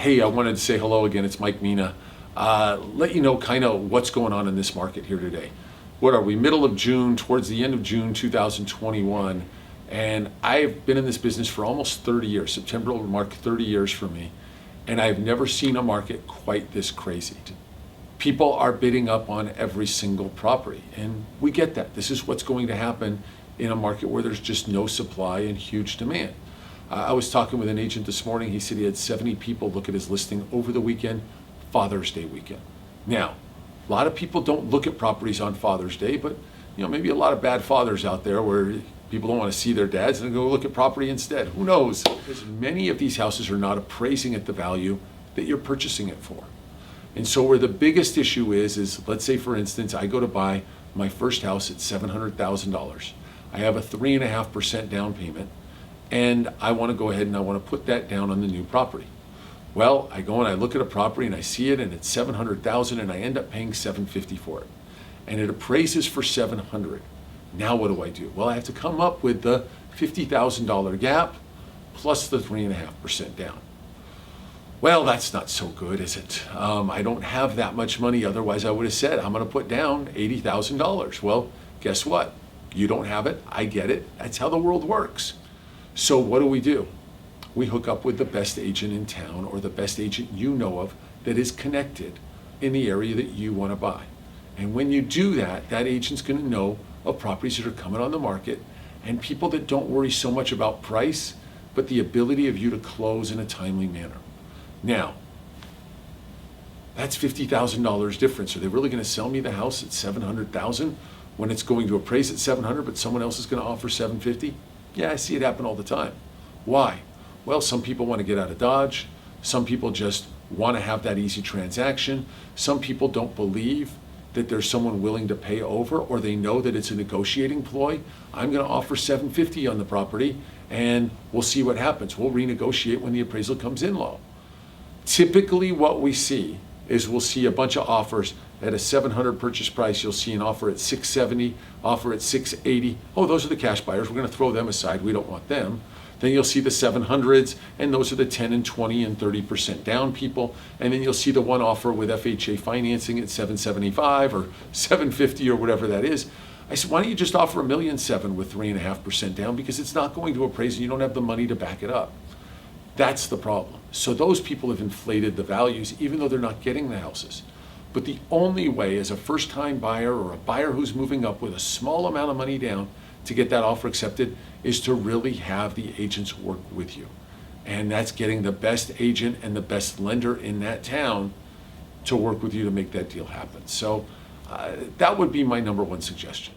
Hey, I wanted to say hello again. It's Mike Meena. Let you know kind of what's going on in this market here today. What are we, middle of June, towards the end of June 2021, and I've been in this business for almost 30 years. September will mark 30 years for me, and I've never seen a market quite this crazy. People are bidding up on every single property, and we get that. This is what's going to happen in a market where there's just no supply and huge demand. I was talking with an agent this morning. He said he had 70 people look at his listing over the weekend, Father's Day weekend. Now, a lot of people don't look at properties on Father's Day, but maybe a lot of bad fathers out there where people don't want to see their dads and go look at property instead. Who knows? Because many of these houses are not appraising at the value that you're purchasing it for. And so where the biggest issue is let's say, for instance, I go to buy my first house at $700,000. I have a 3.5% down payment, and I want to go ahead and I want to put that down on the new property. Well, I go and I look at a property and I see it and it's $700,000 and I end up paying $750 for it. And it appraises for $700. Now what do? Well, I have to come up with the $50,000 gap plus the 3.5% down. Well, that's not so good, is it? I don't have that much money. Otherwise, I would have said, I'm going to put down $80,000. Well, guess what? You don't have it. I get it. That's how the world works. So what do? We hook up with the best agent in town or the best agent you know of that is connected in the area that you want to buy. And when you do that, that agent's going to know of properties that are coming on the market and people that don't worry so much about price, but the ability of you to close in a timely manner. Now, that's $50,000 difference. Are they really going to sell me the house at $700,000 when it's going to appraise at $700,000, but someone else is going to offer $750,000? Yeah, I see it happen all the time. Why? Well, some people want to get out of Dodge. Some people just want to have that easy transaction. Some people don't believe that there's someone willing to pay over, or they know that it's a negotiating ploy. I'm going to offer $750,000 on the property and we'll see what happens. We'll renegotiate when the appraisal comes in low. Typically what we see is we'll see a bunch of offers at a $700,000 purchase price. You'll see an offer at $670,000, offer at $680,000. Oh, those are the cash buyers. We're going to throw them aside. We don't want them. Then you'll see the 700s, and those are the 10 and 20 and 30% down people. And then you'll see the one offer with FHA financing at $775,000 or $750,000 or whatever that is. I said, why don't you just offer $1.7 million with 3.5% down, because it's not going to appraise and you don't have the money to back it up. That's the problem. So those people have inflated the values even though they're not getting the houses. But the only way as a first-time buyer or a buyer who's moving up with a small amount of money down to get that offer accepted is to really have the agents work with you. And that's getting the best agent and the best lender in that town to work with you to make that deal happen. So that would be my number one suggestion.